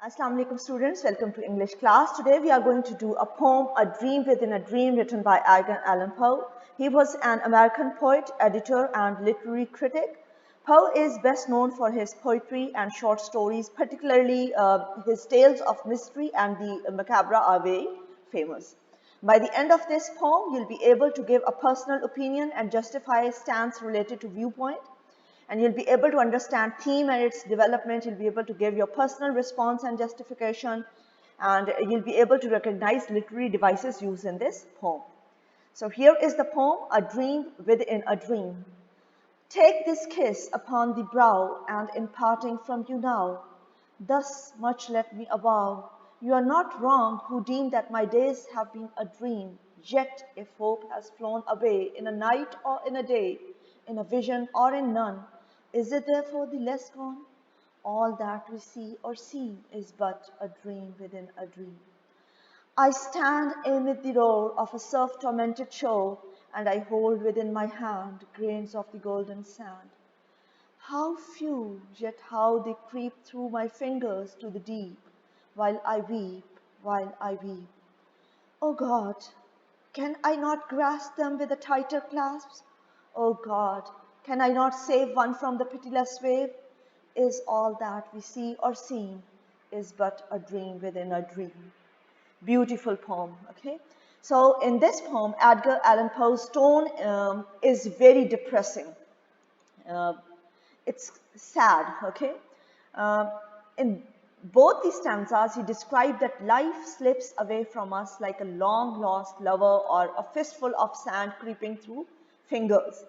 Assalamu alaikum students, welcome to English class. Today we are going to do a poem, A Dream Within a Dream, written by Edgar Allan Poe. He was an American poet, editor and literary critic. Poe is best known for his poetry and short stories, particularly his tales of mystery and the macabre are very famous. By the end of this poem, you'll be able to give a personal opinion and justify a stance related to viewpoint, and you'll be able to understand theme and its development. You'll be able to give your personal response and justification, and you'll be able to recognize literary devices used in this poem. So here is the poem, A Dream Within a Dream. Take this kiss upon the brow, and in parting from you now, thus much let me avow, you are not wrong who deem that my days have been a dream. Yet if hope has flown away in a night or in a day, in a vision or in none, is it therefore the less gone? All that we see or seem is but a dream within a dream. I stand amid the roar of a surf-tormented shore, and I hold within my hand grains of the golden sand. How few, yet how they creep through my fingers to the deep, while I weep, while I weep. O God, can I not grasp them with a tighter clasp? O God, can I not save one from the pitiless wave? Is all that we see or seem is but a dream within a dream? Beautiful poem, okay? So in this poem, Edgar Allan Poe's tone is very depressing. Uh, it's sad, okay? Uh, in both these stanzas, he described that life slips away from us like a long lost lover or a fistful of sand creeping through fingers.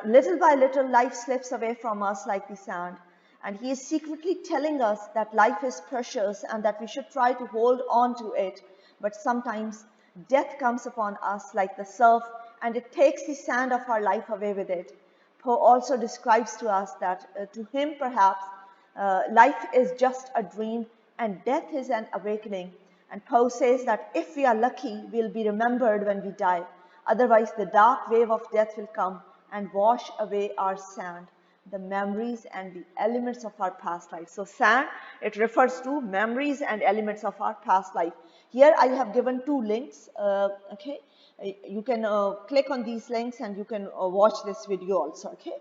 Little by little, life slips away from us like the sand. And he is secretly telling us that life is precious and that we should try to hold on to it. But sometimes death comes upon us like the surf, and it takes the sand of our life away with it. Poe also describes to us that to him perhaps life is just a dream and death is an awakening. And Poe says that if we are lucky, we'll be remembered when we die. Otherwise, the dark wave of death will come and wash away our sand, the memories and the elements of our past life. So sand, it refers to memories and elements of our past life. Here I have given two links, okay? You can click on these links and you can watch this video also, okay?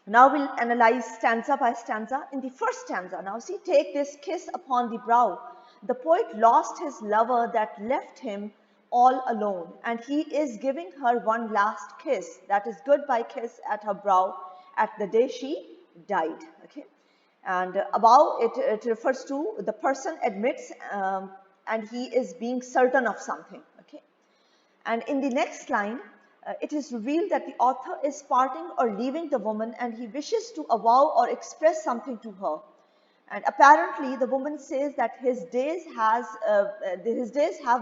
Now we'll analyze stanza by stanza. In the first stanza, now see, take this kiss upon the brow. The poet lost his lover that left him all alone, and he is giving her one last kiss, that is goodbye kiss at her brow at the day she died, okay? And above it refers to the person admits and he is being certain of something, okay? And in the next line, it is revealed that the author is parting or leaving the woman and he wishes to avow or express something to her. And apparently the woman says that his days have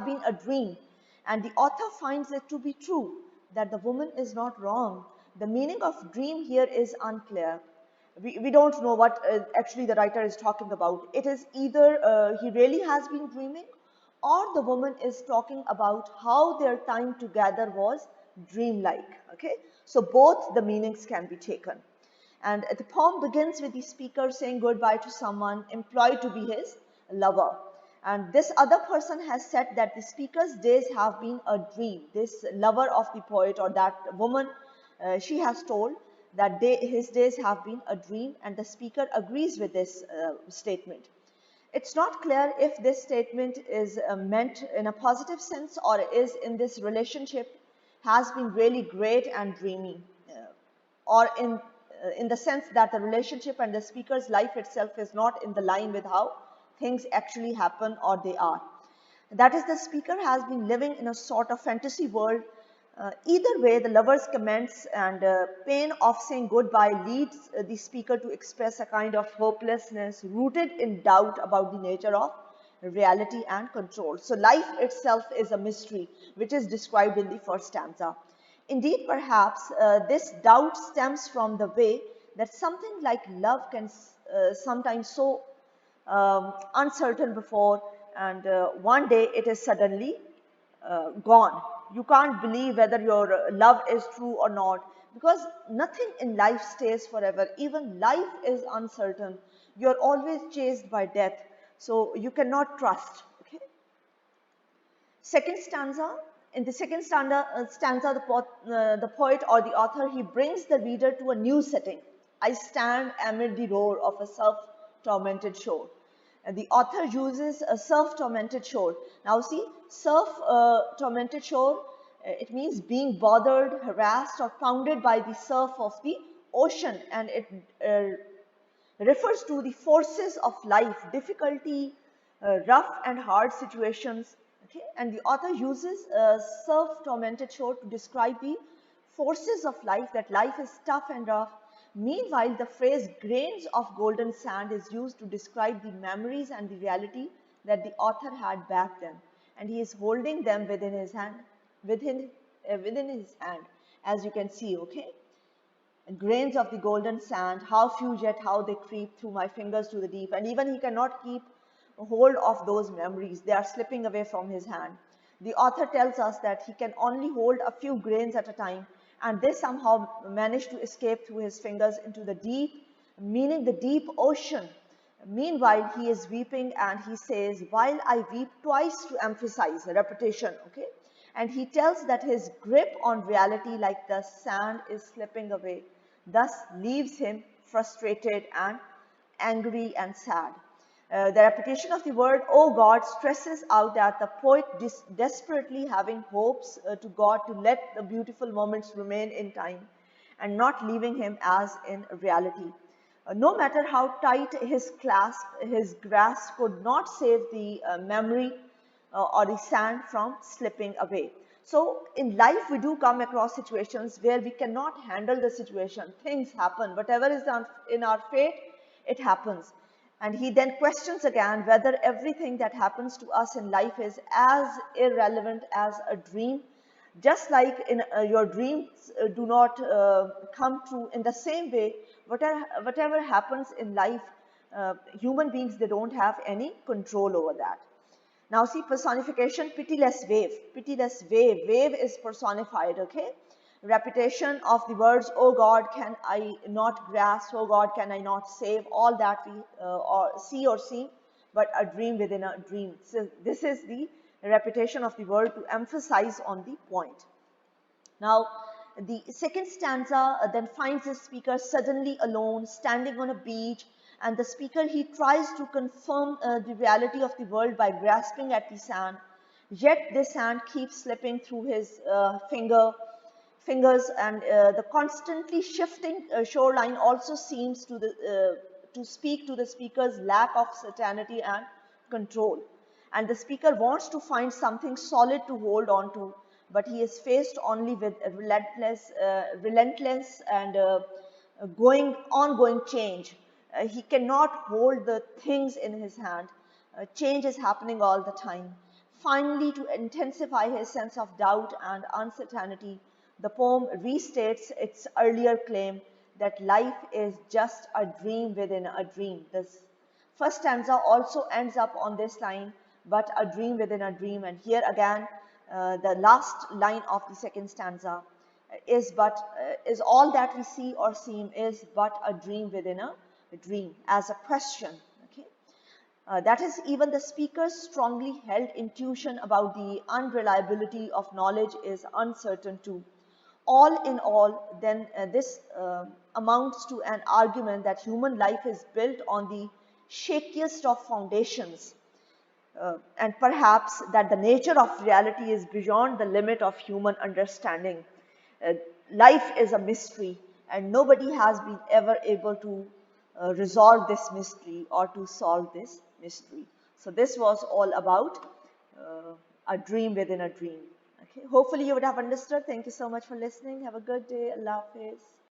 been a dream, and the author finds it to be true, that the woman is not wrong. The meaning of dream here is unclear. We don't know what actually the writer is talking about. It is either he really has been dreaming, or the woman is talking about how their time together was dreamlike, okay? So both the meanings can be taken. And the poem begins with the speaker saying goodbye to someone employed to be his lover. And this other person has said that the speaker's days have been a dream. This lover of the poet, or that woman, she has told that his days have been a dream, and the speaker agrees with this statement. It's not clear if this statement is meant in a positive sense or is in this relationship has been really great and dreamy, or in the sense that the relationship and the speaker's life itself is not in the line with how things actually happen or they are. That is, the speaker has been living in a sort of fantasy world. Either way, the lover's comments and pain of saying goodbye leads the speaker to express a kind of hopelessness rooted in doubt about the nature of reality and control. So life itself is a mystery, which is described in the first stanza. Indeed, perhaps this doubt stems from the way that something like love can sometimes so uncertain before, and one day it is suddenly gone. You can't believe whether your love is true or not, because nothing in life stays forever. Even life is uncertain. You're always chased by death, so you cannot trust. Okay. Second stanza. In the second stanza, the poet or the author, he brings the reader to a new setting. I stand amid the roar of a surf-tormented shore. And the author uses a surf-tormented shore. Now see, surf-tormented shore, it means being bothered, harassed, or pounded by the surf of the ocean, and it refers to the forces of life, difficulty, rough and hard situations. Okay? And the author uses a surf-tormented shore to describe the forces of life, that life is tough and rough. Meanwhile, the phrase grains of golden sand is used to describe the memories and the reality that the author had back then. And he is holding them within his hand, within his hand, as you can see, okay? Grains of the golden sand, how few yet how they creep through my fingers to the deep. And even he cannot keep hold of those memories. They are slipping away from his hand. The author tells us that he can only hold a few grains at a time, and they somehow manage to escape through his fingers into the deep, meaning the deep ocean. Meanwhile, he is weeping, and he says, while I weep, twice to emphasize repetition, okay? And he tells that his grip on reality, like the sand, is slipping away, thus leaves him frustrated and angry and sad. The repetition of the word, oh God, stresses out that the poet desperately having hopes to God to let the beautiful moments remain in time and not leaving him as in reality. No matter how tight his clasp, his grasp could not save the memory or the sand from slipping away. So in life, we do come across situations where we cannot handle the situation. Things happen. Whatever is in our fate, it happens. And he then questions again whether everything that happens to us in life is as irrelevant as a dream. Just like in your dreams do not come true, in the same way, whatever happens in life, human beings, they don't have any control over that. Now see, personification, pitiless wave. Pitiless wave. Wave is personified, okay? Repetition of the words, oh God, can I not grasp, oh God, can I not save, all that we or see, but a dream within a dream. So this is the repetition of the word to emphasize on the point. Now, the second stanza then finds the speaker suddenly alone, standing on a beach, and the speaker, he tries to confirm the reality of the world by grasping at the sand. Yet this sand keeps slipping through his fingers, and the constantly shifting shoreline also seems to speak to the speaker's lack of certainty and control. And the speaker wants to find something solid to hold on to, but he is faced only with a relentless and ongoing change. He cannot hold the things in his hand. Change is happening all the time. Finally, to intensify his sense of doubt and uncertainty, the poem restates its earlier claim that life is just a dream within a dream. This first stanza also ends up on this line, but a dream within a dream. And here again, the last line of the second stanza is all that we see or seem is but a dream within a dream, as a question. Okay, that is, even the speaker's strongly held intuition about the unreliability of knowledge is uncertain too. All in all, then this amounts to an argument that human life is built on the shakiest of foundations, and perhaps that the nature of reality is beyond the limit of human understanding. Uh, Life is a mystery, and nobody has been ever able to resolve this mystery or to solve this mystery. So this was all about a dream within a dream. Okay. Hopefully you would have understood. Thank you so much for listening. Have a good day. Allah Hafiz.